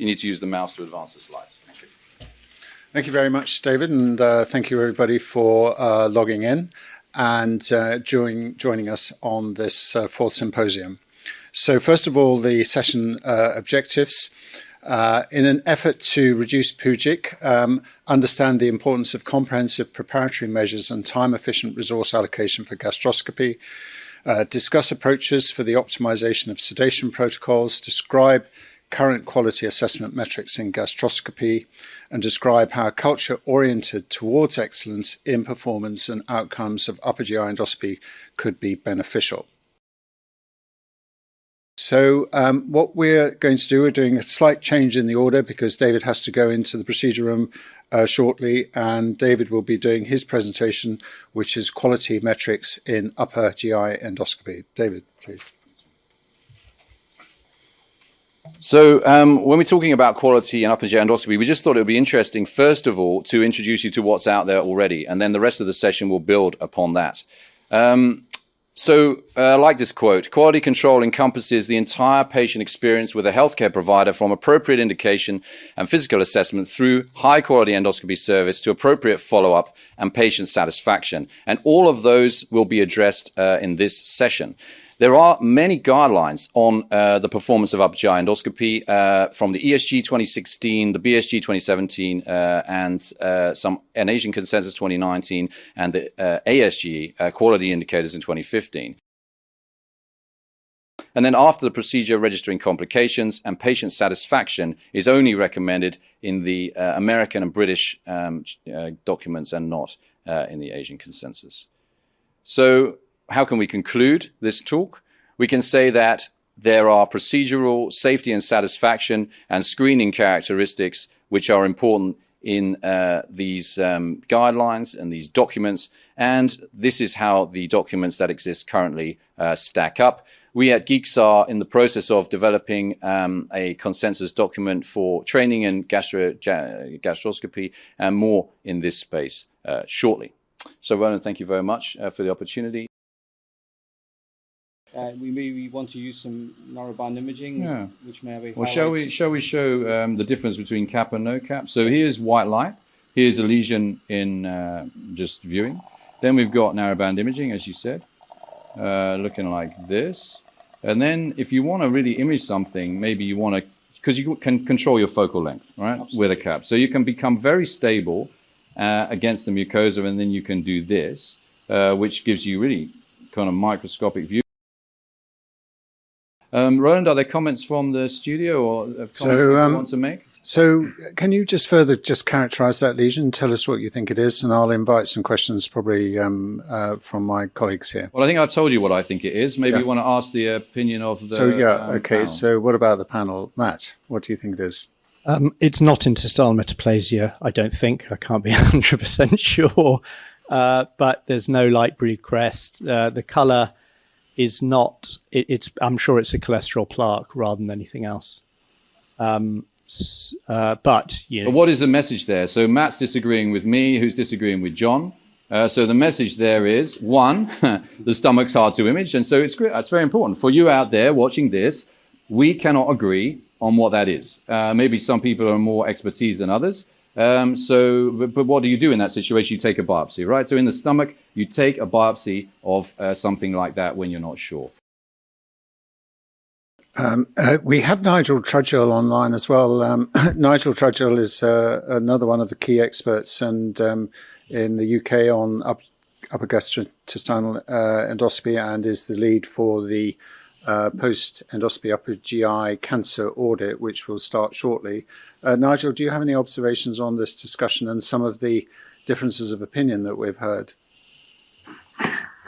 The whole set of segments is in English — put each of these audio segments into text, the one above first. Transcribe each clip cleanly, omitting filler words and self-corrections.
you need to use the mouse to advance the slides. Thank you. Thank you very much, David, and thank you everybody for logging in and joining us on this fourth symposium. So first of all, the session objectives. In an effort to reduce PEUGIC, understand the importance of comprehensive preparatory measures and time-efficient resource allocation for gastroscopy, discuss approaches for the optimization of sedation protocols, describe current quality assessment metrics in gastroscopy, and describe how a culture oriented towards excellence in performance and outcomes of upper GI endoscopy could be beneficial. So what we're going to do, we're doing a slight change in the order because David has to go into the procedure room shortly, and David will be doing his presentation, which is quality metrics in upper GI endoscopy. David, please. So when we're talking about quality in upper GI endoscopy, we just thought it would be interesting, first of all, to introduce you to what's out there already, and then the rest of the session will build upon that. I like this quote: quality control encompasses the entire patient experience with a healthcare provider, from appropriate indication and physical assessment through high quality endoscopy service to appropriate follow-up and patient satisfaction. And all of those will be addressed in this session. There are many guidelines on the performance of upper GI endoscopy from the ESG 2016, the BSG 2017, and an Asian Consensus 2019, and the ASG quality indicators in 2015. And then after the procedure, registering complications and patient satisfaction is only recommended in the American and British documents and not in the Asian Consensus. So how can we conclude this talk? We can say that there are procedural safety and satisfaction and screening characteristics which are important in these guidelines and these documents, and this is how the documents that exist currently stack up. We at GIEQs are in the process of developing a consensus document for training in gastroscopy, and more in this space shortly. So Roland, thank you very much for the opportunity. We maybe want to use some narrowband imaging, which may have a Well, shall we show the difference between cap and no cap? So here's white light. Here's a lesion in just viewing. Then we've got narrowband imaging, as you said, looking like this. And then if you want to really image something, maybe you want to, because you can control your focal length, right, Absolutely. With a cap. So you can become very stable against the mucosa, and then you can do this, which gives you really kind of microscopic view. Roland, are there comments from the studio or comments you want to make? So can you just further characterize that lesion, tell us what you think it is, and I'll invite some questions probably from my colleagues here. Well, I think I've told you what I think it is. Maybe you want to ask the opinion of the okay. panel. So what about the panel? Matt, what do you think it is? It's not interstitial metaplasia, I don't think. I can't be 100% sure. But there's no light blue crest. The colour is not, I'm sure it's a cholesterol plaque rather than anything else. But, you know. But what is the message there? So Matt's disagreeing with me, who's disagreeing with John. So the message there is, one, the stomach's hard to image. And so it's very important. For you out there watching this, we cannot agree on what that is. Maybe some people are more expertise than others. But what do you do in that situation? You take a biopsy, right? So in the stomach, you take a biopsy of something like that when you're not sure. We have Nigel Trudgill online as well. Nigel Trudgill is another one of the key experts, and in the UK on upper gastrointestinal endoscopy, and is the lead for the post-endoscopy upper GI cancer audit, which will start shortly. Nigel, do you have any observations on this discussion and some of the differences of opinion that we've heard?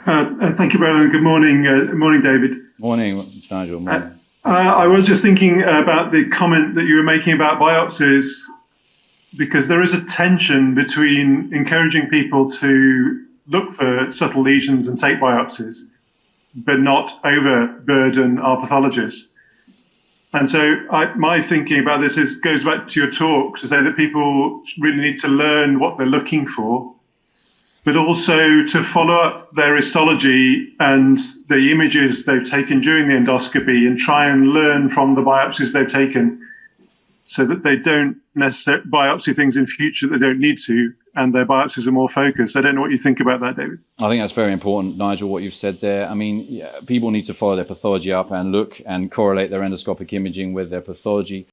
Thank you, Roland. Good morning. Morning, David. Morning, Nigel. Morning. I was just thinking about the comment that you were making about biopsies, because there is a tension between encouraging people to look for subtle lesions and take biopsies, but not overburden our pathologists. And so my thinking about this goes back to your talk, to say that people really need to learn what they're looking for, but also to follow up their histology and the images they've taken during the endoscopy and try and learn from the biopsies they've taken so that they don't necessarily biopsy things in future that they don't need to, and their biopsies are more focused. I don't know what you think about that, David. I think that's very important, Nigel, what you've said there. I mean, people need to follow their pathology up and look and correlate their endoscopic imaging with their pathology.